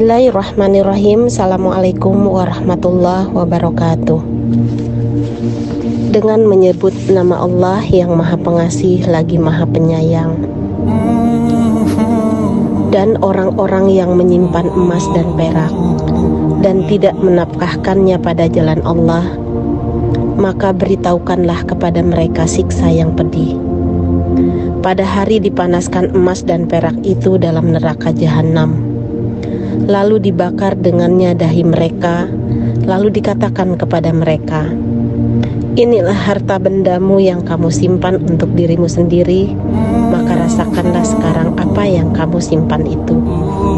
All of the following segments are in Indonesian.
Bismillahirrahmanirrahim. Assalamualaikum warahmatullahi wabarakatuh. Dengan menyebut nama Allah yang Maha Pengasih lagi Maha Penyayang, dan orang-orang yang menyimpan emas dan perak dan tidak menafkahkannya pada jalan Allah, maka beritahukanlah kepada mereka siksa yang pedih. Pada hari dipanaskan emas dan perak itu dalam neraka jahanam, lalu dibakar dengannya dahi mereka, lalu dikatakan kepada mereka, inilah harta bendamu yang kamu simpan untuk dirimu sendiri, maka rasakanlah sekarang apa yang kamu simpan itu.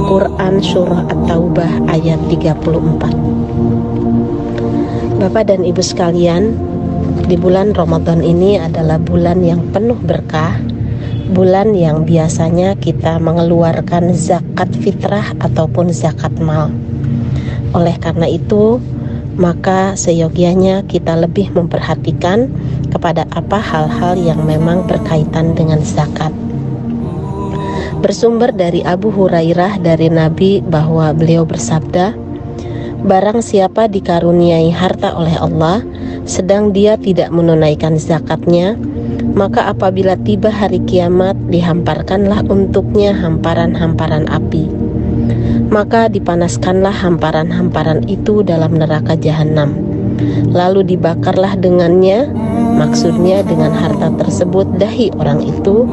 Quran Surah At-Taubah ayat 34. Bapak dan Ibu sekalian, di bulan Ramadan ini adalah bulan yang penuh berkah, bulan yang biasanya kita mengeluarkan zakat fitrah ataupun zakat mal. Oleh karena itu, maka seyogianya kita lebih memperhatikan kepada apa hal-hal yang memang berkaitan dengan zakat. Bersumber dari Abu Hurairah dari Nabi bahwa beliau bersabda, barang siapa dikaruniai harta oleh Allah sedang dia tidak menunaikan zakatnya, maka apabila tiba hari kiamat dihamparkanlah untuknya hamparan-hamparan api, maka dipanaskanlah hamparan-hamparan itu dalam neraka jahanam, lalu dibakarlah dengannya, maksudnya dengan harta tersebut, dahi orang itu,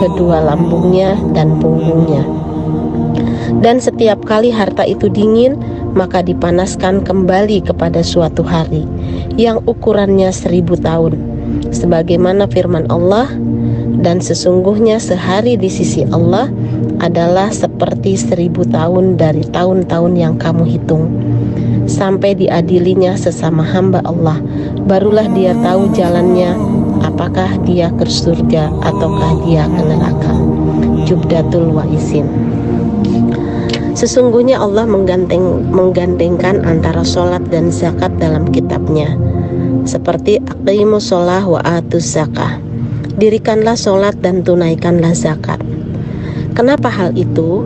kedua lambungnya dan punggungnya. Dan setiap kali harta itu dingin, maka dipanaskan kembali kepada suatu hari yang ukurannya 1000 tahun, sebagaimana firman Allah, dan sesungguhnya sehari di sisi Allah adalah seperti 1000 tahun dari tahun-tahun yang kamu hitung, sampai diadilinya sesama hamba Allah, barulah dia tahu jalannya, apakah dia ke surga ataukah dia ke neraka. Jubdatul Waisin. Sesungguhnya Allah menggandengkan antara sholat dan zakat dalam kitabnya, seperti aqimus sholah wa atuz zakah, dirikanlah sholat dan tunaikanlah zakat. Kenapa hal itu?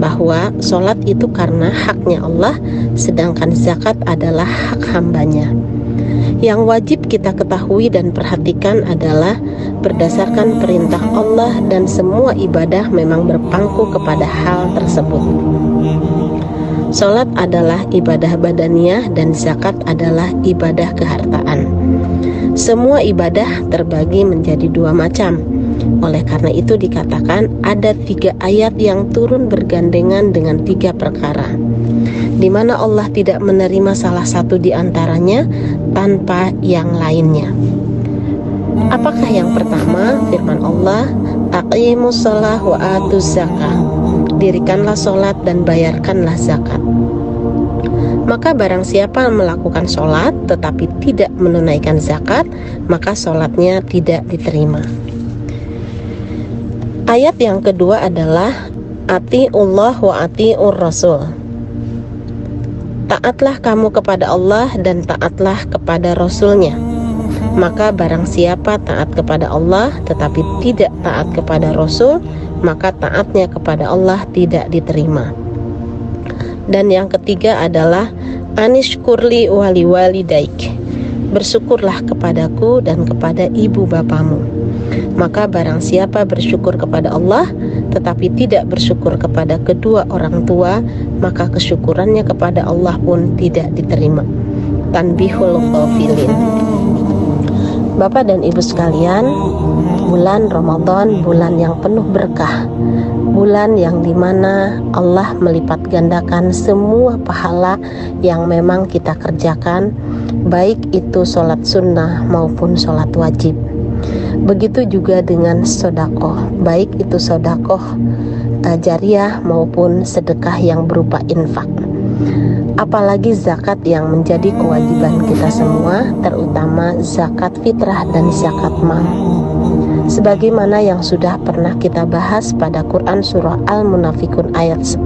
Bahwa sholat itu karena haknya Allah, sedangkan zakat adalah hak hambanya. Yang wajib kita ketahui dan perhatikan adalah berdasarkan perintah Allah, dan semua ibadah memang berpangku kepada hal tersebut. Sholat adalah ibadah badaniyah dan zakat adalah ibadah kehartaan. Semua ibadah terbagi menjadi dua macam. Oleh karena itu dikatakan ada 3 ayat yang turun bergandengan dengan 3 perkara, di mana Allah tidak menerima salah satu di antaranya tanpa yang lainnya. Apakah yang pertama? Firman Allah, aqimus shalah wa atuz zakah, dirikanlah sholat dan bayarkanlah zakat. Maka barang siapa melakukan sholat tetapi tidak menunaikan zakat, maka sholatnya tidak diterima. Ayat yang kedua adalah atiullah wa atiur rasul, taatlah kamu kepada Allah dan taatlah kepada Rasulnya. Maka barang siapa taat kepada Allah tetapi tidak taat kepada Rasul, maka taatnya kepada Allah tidak diterima. Dan yang ketiga adalah anishkurli wali walidaik, bersyukurlah kepadaku dan kepada ibu bapamu. Maka barang siapa bersyukur kepada Allah tetapi tidak bersyukur kepada kedua orang tua, maka kesyukurannya kepada Allah pun tidak diterima. Tanbihul Ghafilin. Bapak dan Ibu sekalian, bulan Ramadan bulan yang penuh berkah, bulan yang dimana Allah melipat gandakan semua pahala yang memang kita kerjakan, baik itu sholat sunnah maupun sholat wajib. Begitu juga dengan sedekah, baik itu sedekah jariyah maupun sedekah yang berupa infak. Apalagi zakat yang menjadi kewajiban kita semua, terutama zakat fitrah dan zakat mal. Sebagaimana yang sudah pernah kita bahas pada Quran Surah Al-Munafikun ayat 10,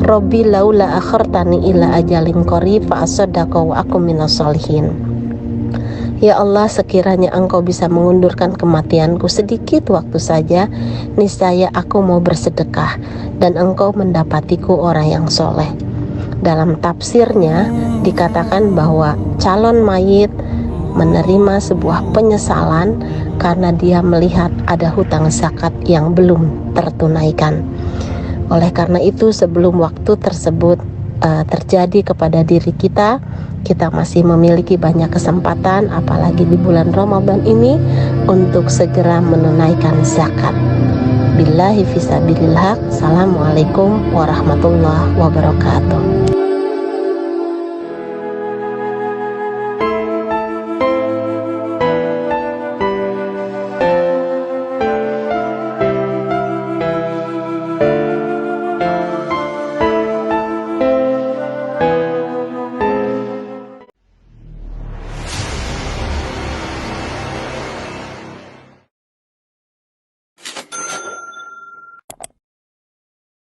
Robbi laula akhartani ila ajalin qarib fa asaddaqa wa akum minas sholihin. Ya Allah, sekiranya Engkau bisa mengundurkan kematianku sedikit waktu saja, niscaya aku mau bersedekah dan Engkau mendapatiku orang yang soleh. Dalam tafsirnya dikatakan bahwa calon mayit menerima sebuah penyesalan karena dia melihat ada hutang zakat yang belum tertunaikan. Oleh karena itu, sebelum waktu tersebut terjadi kepada diri kita masih memiliki banyak kesempatan, apalagi di bulan Ramadan ini, untuk segera menunaikan zakat. Billahi fisabilillah. Assalamualaikum warahmatullahi wabarakatuh.